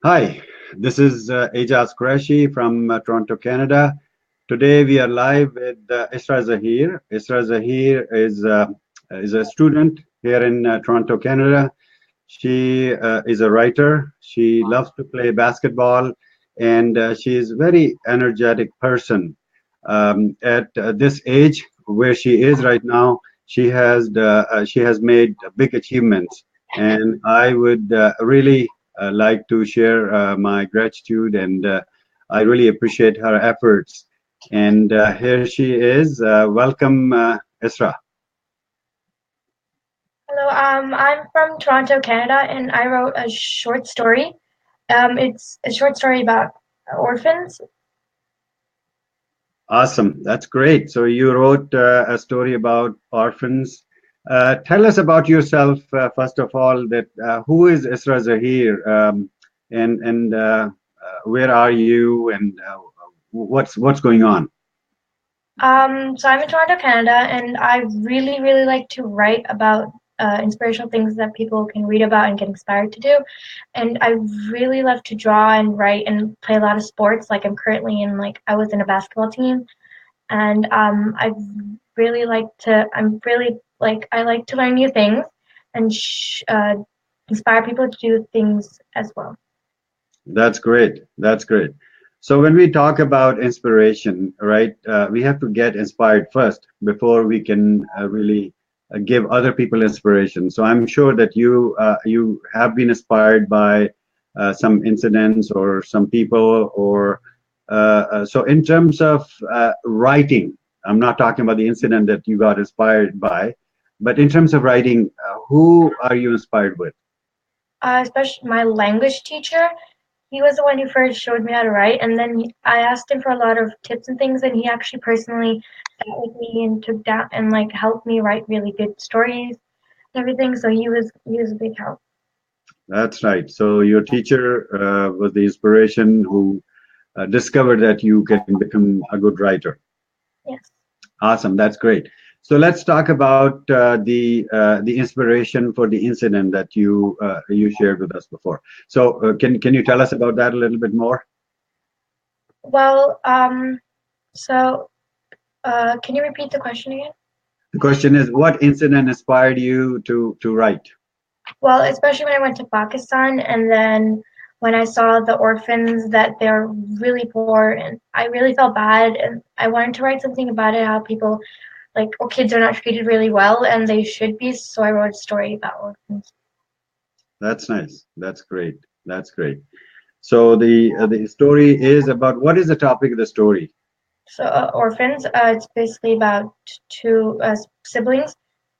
Hi, this is Ajaz Qureshi from Toronto, Canada. Today we are live with Isra Zaheer. Isra Zaheer is a student here in Toronto, Canada. She is a writer. She loves to play basketball, and she is a very energetic person. At this age, where she is right now, she has made big achievements, and I would really like to share my gratitude, and I really appreciate her efforts. And here she is. Welcome, Isra. Hello, I'm from Toronto, Canada, and I wrote a short story. It's a short story about orphans. Awesome. That's great. So you wrote a story about orphans. Tell us about yourself, first of all, that who is Isra Zaheer, and where are you, and what's going on? So I'm in Toronto, Canada, and I really like to write about inspirational things that people can read about and get inspired to do. And I really love to draw and write and play a lot of sports. Like I was in a basketball team, and I like to learn new things and inspire people to do things as well. That's great. That's great. So when we talk about inspiration, right, we have to get inspired first before we can really give other people inspiration. So I'm sure that you have been inspired by some incidents or some people, or so in terms of writing, I'm not talking about the incident that you got inspired by, but in terms of writing, who are you inspired with? Especially my language teacher. He was the one who first showed me how to write, and then I asked him for a lot of tips and things, and he actually personally sat with me and took down and like helped me write really good stories and everything. So he was a big help. That's right. So your teacher was the inspiration who discovered that you can become a good writer. Yes. Awesome. That's great. So let's talk about the inspiration for the incident that you shared with us before. So can you tell us about that a little bit more? Well, so can you repeat the question again? The question is, what incident inspired you to write? Well, especially when I went to Pakistan and then when I saw the orphans that they're really poor and I really felt bad and I wanted to write something about it, how people kids are not treated really well and they should be, so I wrote a story about orphans. That's nice. That's great. That's great. So the story is about, what is the topic of the story? So orphans, it's basically about two siblings.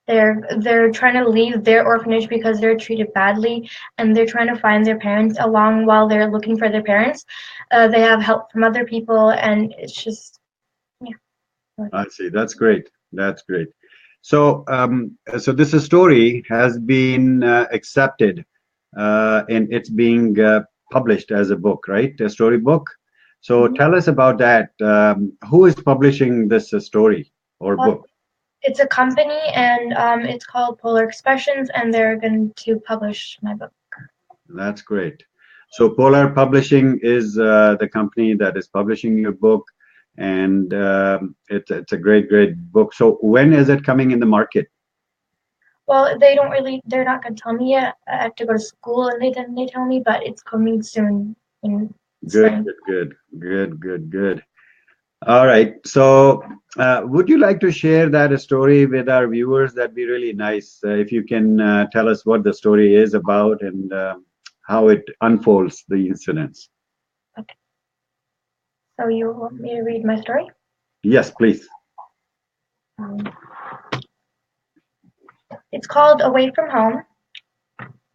They're trying to leave their orphanage because they're treated badly, and they're trying to find their parents along while they're looking for their parents. They have help from other people, and it's just yeah. I see. That's great. That's great. So this story has been accepted, and it's being published as a book, right? A story book. So Mhm. tell us about that. Who is publishing this story or Well, book? it's a company, and it's called Polar Expressions, and they're going to publish my book. That's great. So Polar Publishing is the company that is publishing your book, and it's a great book. So when is it coming in the market? Well, they don't really. They're not going to tell me yet. I have to go to school, and they tell me, but it's coming soon in Good, spring. good. All right. So, would you like to share that story with our viewers? That'd be really nice. If you can tell us what the story is about and how it unfolds, the incidents. Okay. So you want me to read my story? Yes, please. Um, it's called Away from Home.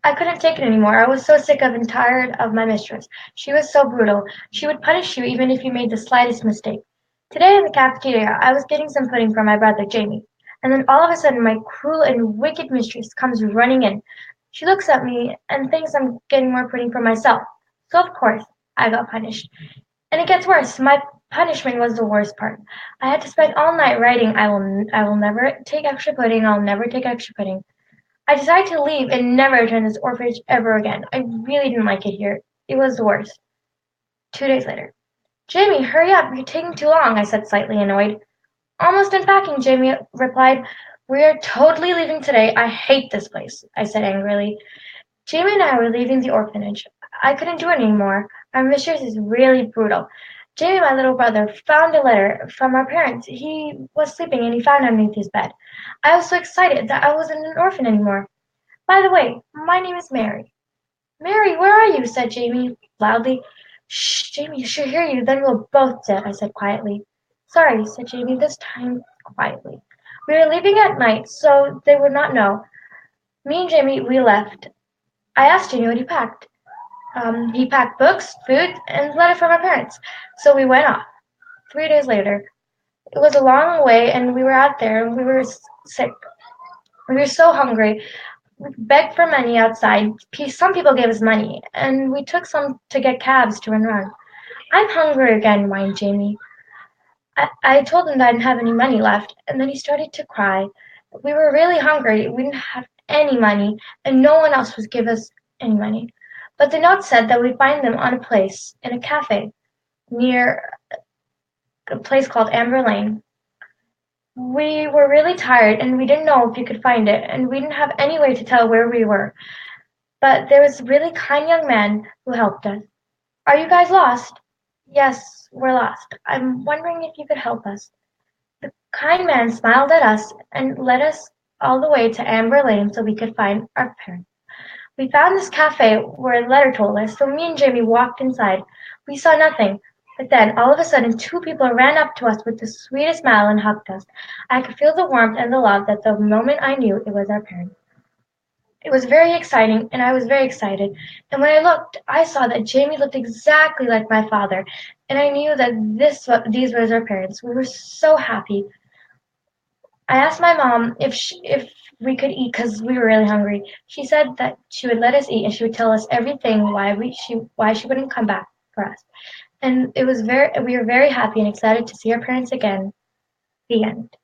I couldn't take it anymore. I was so sick of and tired of my mistress. She was so brutal. She would punish you even if you made the slightest mistake. Today in the cafeteria, I was getting some pudding from my brother Jamie, and then all of a sudden my cruel and wicked mistress comes running in. She looks at me and thinks I'm getting more pudding for myself. So of course, I got punished. And it gets worse. My punishment was the worst part. I had to spend all night writing, I will never take extra pudding, I'll never take extra pudding. I decided to leave and never return to this orphanage ever again. I really didn't like it here. It was the worst. 2 days later. Jamie, hurry up, you're taking too long, I said, slightly annoyed. Almost unpacking, Jamie replied. We are totally leaving today. I hate this place, I said angrily. Jamie and I were leaving the orphanage. I couldn't do it anymore. Our mistress is really brutal. Jamie, my little brother, found a letter from our parents. He was sleeping and he found it underneath his bed. I was so excited that I wasn't an orphan anymore. By the way, my name is Mary. Mary, where are you? Said Jamie loudly. Shh, Jamie, she'll hear you, then we'll both dead, I said quietly. Sorry, said Jamie, this time quietly. We were leaving at night, so they would not know. Me and Jamie, we left. I asked Jamie what he packed. He packed books, food, and a letter from our parents. So we went off. 3 days later. It was a long way, and we were out there, and we were sick. We were so hungry. We begged for money outside. Some people gave us money, and we took some to get cabs to run around. I'm hungry again, whined Jamie. I told him that I didn't have any money left, and then he started to cry. We were really hungry. We didn't have any money, and no one else would give us any money. But the note said that we'd find them on a place, in a cafe, near a place called Amber Lane. We were really tired, and we didn't know if you could find it, and we didn't have any way to tell where we were. But there was a really kind young man who helped us. Are you guys lost? Yes, we're lost. I'm wondering if you could help us. The kind man smiled at us and led us all the way to Amber Lane so we could find our parents. We found this cafe where a letter told us, so me and Jamie walked inside. We saw nothing. But then, all of a sudden, two people ran up to us with the sweetest smile and hugged us. I could feel the warmth and the love that the moment I knew it was our parents. It was very exciting, and I was very excited. And when I looked, I saw that Jamie looked exactly like my father, and I knew that these were our parents. We were so happy. I asked my mom if we could eat because we were really hungry. She said that she would let us eat and she would tell us everything why she wouldn't come back for us. And it was very we were very happy and excited to see our parents again. The end.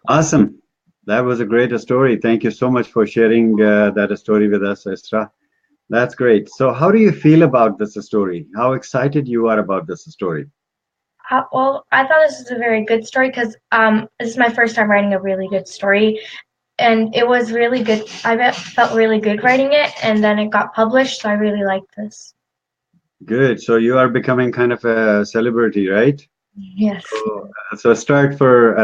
Awesome. That was a great story. Thank you so much for sharing that story with us, Isra. That's great. So, how do you feel about this story? How excited you are about this story? Well, I thought this was a very good story because this is my first time writing a really good story, and it was really good. Felt really good writing it, and then it got published, so I really liked this. Good. So you are becoming kind of a celebrity, right? Yes. So start for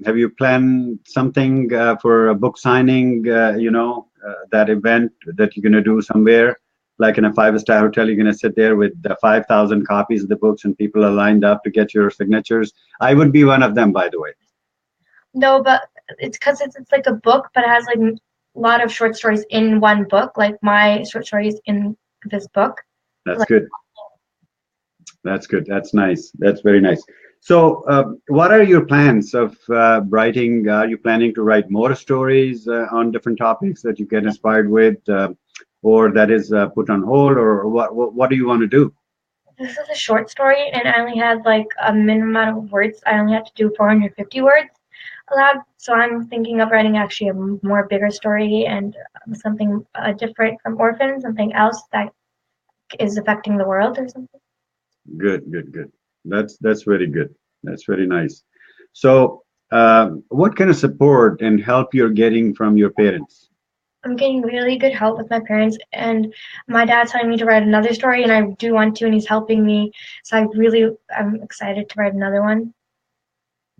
have you planned something for a book signing? That event that you're gonna do somewhere, like in a five-star hotel. You're gonna sit there with 5,000 copies of the books, and people are lined up to get your signatures. I would be one of them, by the way. No, but it's because it's like a book, but it has like a lot of short stories in one book. Like my short stories in this book. That's Like, good. That's good. That's nice. That's very nice. So, what are your plans of writing? Are you planning to write more stories on different topics that you get inspired with, or that is put on hold, or what do you want to do? this is a short story, and I only had like a minimum amount of words. I only had to do 450 words allowed. So I'm thinking of writing actually a more bigger story and something different from orphans, something else that is affecting the world or something. Good, good, good. That's very good. That's very nice. So, what kind of support and help you're getting from your parents? I'm getting really good help with my parents, and my dad's telling me to write another story, and I do want to, and he's helping me. So I'm excited to write another one.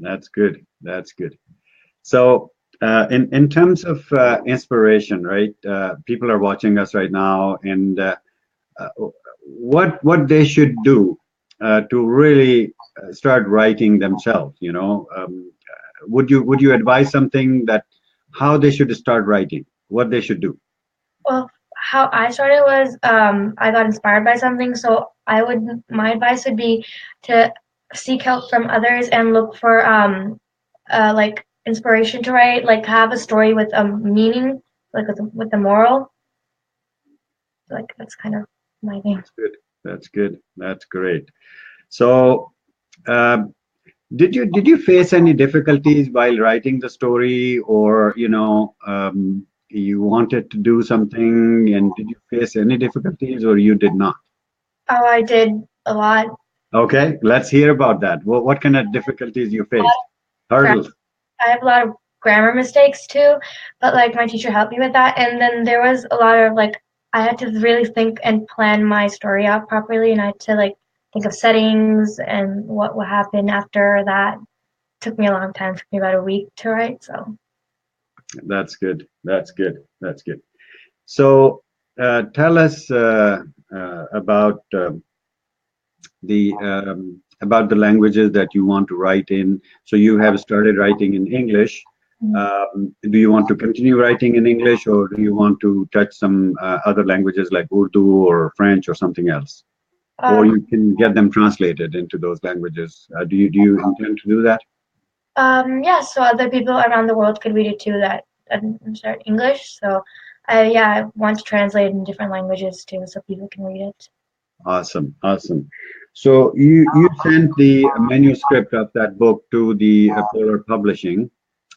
That's good. That's good. So, in terms of inspiration, right? People are watching us right now, and uh, what they should do to really start writing themselves. Would you advise something that how they should start writing? What they should do? Well, how I started was I got inspired by something, so my advice would be to seek help from others and look for like inspiration to write, like have a story with a meaning, like with a moral. Like that's kind of my thing. That's good. That's good. That's great. So, um, did you face any difficulties while writing the story, or you wanted to do something, and did you face any difficulties or you did not? Oh, I did a lot. Okay, let's hear about that. What kind of difficulties you faced? Gra- Hurdles. I have a lot of grammar mistakes too, but like my teacher helped me with that. And then there was a lot of like I had to really think and plan my story out properly, and I had to like think of settings and what would happen after that. Took me a long time. Took me about a week to write. So That's good. That's good. That's good. So tell us about the languages that you want to write in. So you have started writing in English. Do you want to continue writing in English, or do you want to touch some other languages like Urdu or French or something else? Or um, you can get them translated into those languages. Do you intend to do that? yeah, so other people around the world could read it too that understand English. So I want to translate it in different languages too, so people can read it. Awesome, awesome. So you sent the manuscript of that book to the Polar Publishing,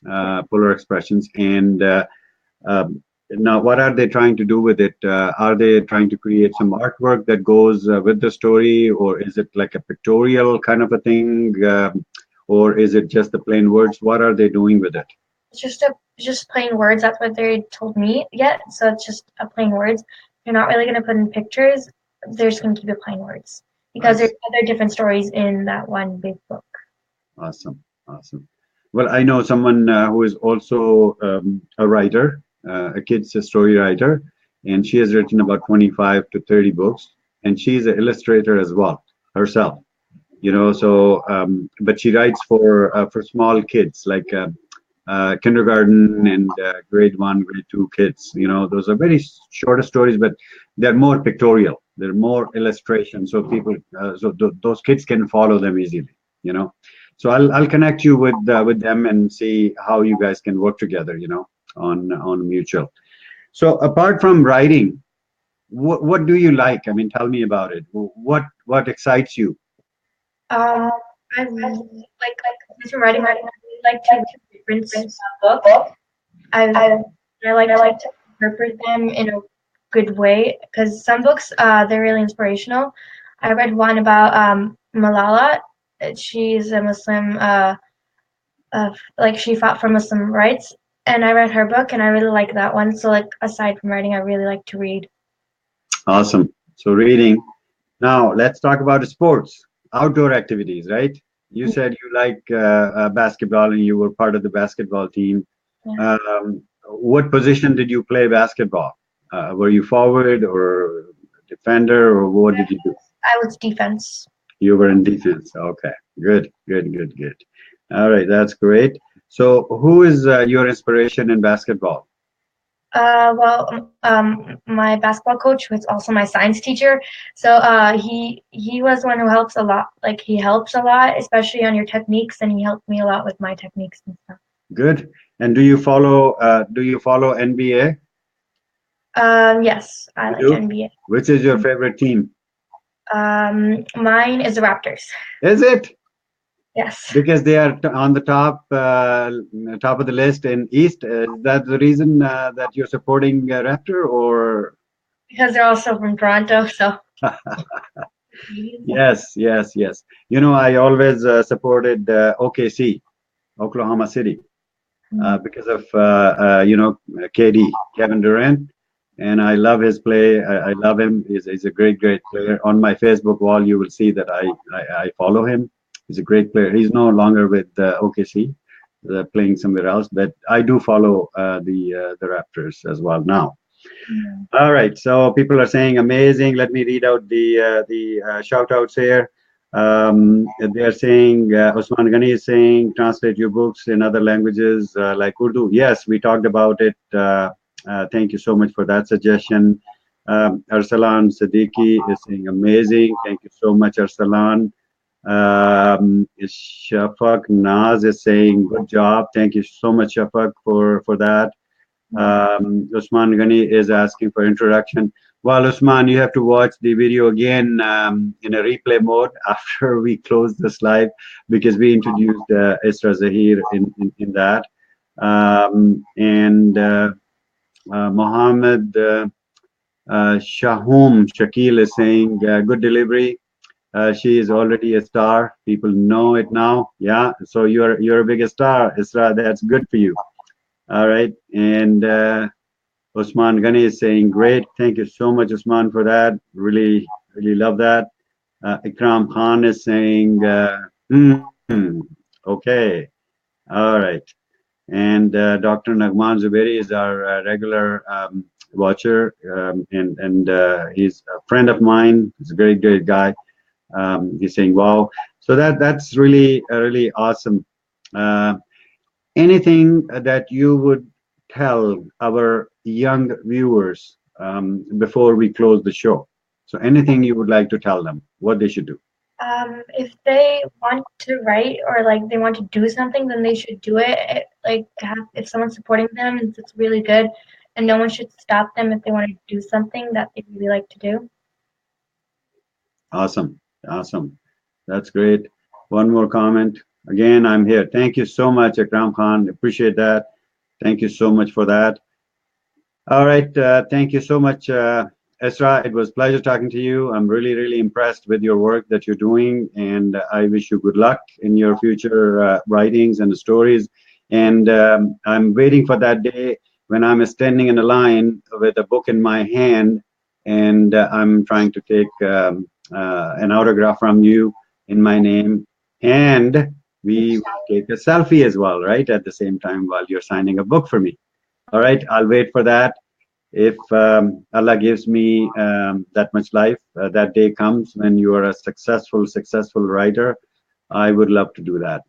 Polar Expressions, and now what are they trying to do with it? Are they trying to create some artwork that goes with the story, or is it like a pictorial kind of a thing, or is it just the plain words? What are they doing with it? It's just plain words. That's what they told me yet. So it's just a plain words. They're not really gonna put in pictures. They're just gonna keep it plain words I because there's other different stories in that one big book. Awesome, awesome. Well, I know someone who is also a writer, a kid's story writer, and she has written about 25 to 30 books, and she's an illustrator as well herself. So but she writes for small kids like kindergarten and grade 1, grade 2 kids. Those are very shorter stories, but they're more pictorial. They're more illustration, so people, those kids can follow them easily. You know, so I'll connect you with them and see how you guys can work together. On mutual. So apart from writing, what do you like? I mean, tell me about it. What excites you? Um, I like since you're writing, I really like to read different books. I I like to interpret them in a good way because some books they're really inspirational. I read one about Malala. She's a Muslim. Like she fought for Muslim rights, and I read her book, and I really like that one. So like aside from writing, I really like to read. Awesome. So reading. Now, let's talk about sports, outdoor activities, right? You said you like basketball and you were part of the basketball team. Yeah. What position did you play basketball? Were you forward or defender, or what did you do? I was defense. You were in defense. Okay, good, good, good, good. All right, that's great. So, who is your inspiration in basketball? My basketball coach was also my science teacher. So he was one who helps a lot. Like he helps a lot, especially on your techniques, and he helped me a lot with my techniques and stuff. Good. And do you follow NBA? Yes, I You like do? NBA. Which is your favorite team? Mine is the Raptors. Is it? Yes, Because they are on the top of the list in East. Is that the reason that you're supporting Raptor, or? because they're also from Toronto. So Yes, yes, yes. I always supported OKC, Oklahoma City, because of KD, Kevin Durant, and I love his play. I love him. He's a great, great player. On my Facebook wall, you will see that I follow him. He's a great player. He's no longer with OKC, playing somewhere else, but I do follow the Raptors as well now. All right, so people are saying amazing. Let me read out the shout outs here. They are saying Osman Ghani is saying translate your books in other languages like Urdu. Yes, we talked about it. Thank you so much for that suggestion. Arsalan Siddiqui is saying amazing. Thank you so much, Arsalan. Shafak Naz is saying good job. Thank you so much, Shafak, for that. Usman Ghani is asking for introduction. Well, Usman, you have to watch the video again in a replay mode after we close this live, because we introduced Isra Zaheer in that. And Mohammed Shahum Shakil is saying, good delivery. She is already a star. People know it now. Yeah, so you're a big star, Isra. That's good for you. All right, and Usman Ghani is saying, great. Thank you so much, Usman, for that. Really, really love that. Ikram Khan is saying, okay, all right. And Dr. Nagman Zuberi is our regular watcher, and he's a friend of mine. He's a great, great guy. He's saying, wow. So that's really, really awesome. Uh, Anything that you would tell our young viewers before we close the show? So anything you would like to tell them, what they should do? If they want to write or like they want to do something, then they should do it. Like if someone's supporting them, it's really good, and no one should stop them if they want to do something that they really like to do. Awesome. Awesome. That's great. One more comment. Again, I'm here. Thank you so much, Akram Khan. Appreciate that. Thank you so much for that. All right. Thank you so much, Esra. It was a pleasure talking to you. I'm really, really impressed with your work that you're doing, and I wish you good luck in your future writings and stories. And I'm waiting for that day when I'm standing in a line with a book in my hand, and I'm trying to take an autograph from you in my name, and we will take a selfie as well, right, at the same time while you're signing a book for me. All right, I'll wait for that. If Allah gives me that much life, that day comes when you are a successful writer. I would love to do that.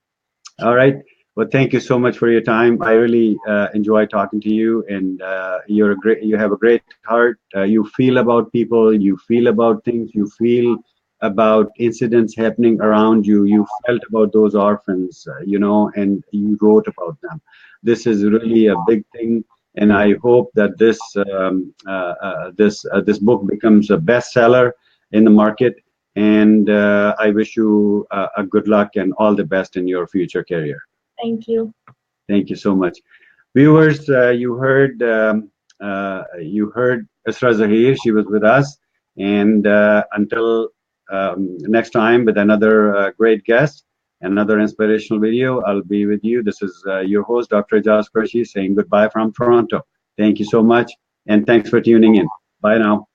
All right. Well, thank you so much for your time. I really enjoy talking to you, and you're a great. You have a great heart. You feel about people. You feel about things. You feel about incidents happening around you. You felt about those orphans, and you wrote about them. This is really a big thing, and I hope that this book becomes a bestseller in the market. And I wish you a good luck and all the best in your future career. Thank you. Thank you so much. Viewers, you heard Isra Zahir. She was with us, and until next time with another great guest, another inspirational video, I'll be with you. This is your host, Dr. Jas Qureshi, saying goodbye from Toronto. Thank you so much, and thanks for tuning in. Bye now.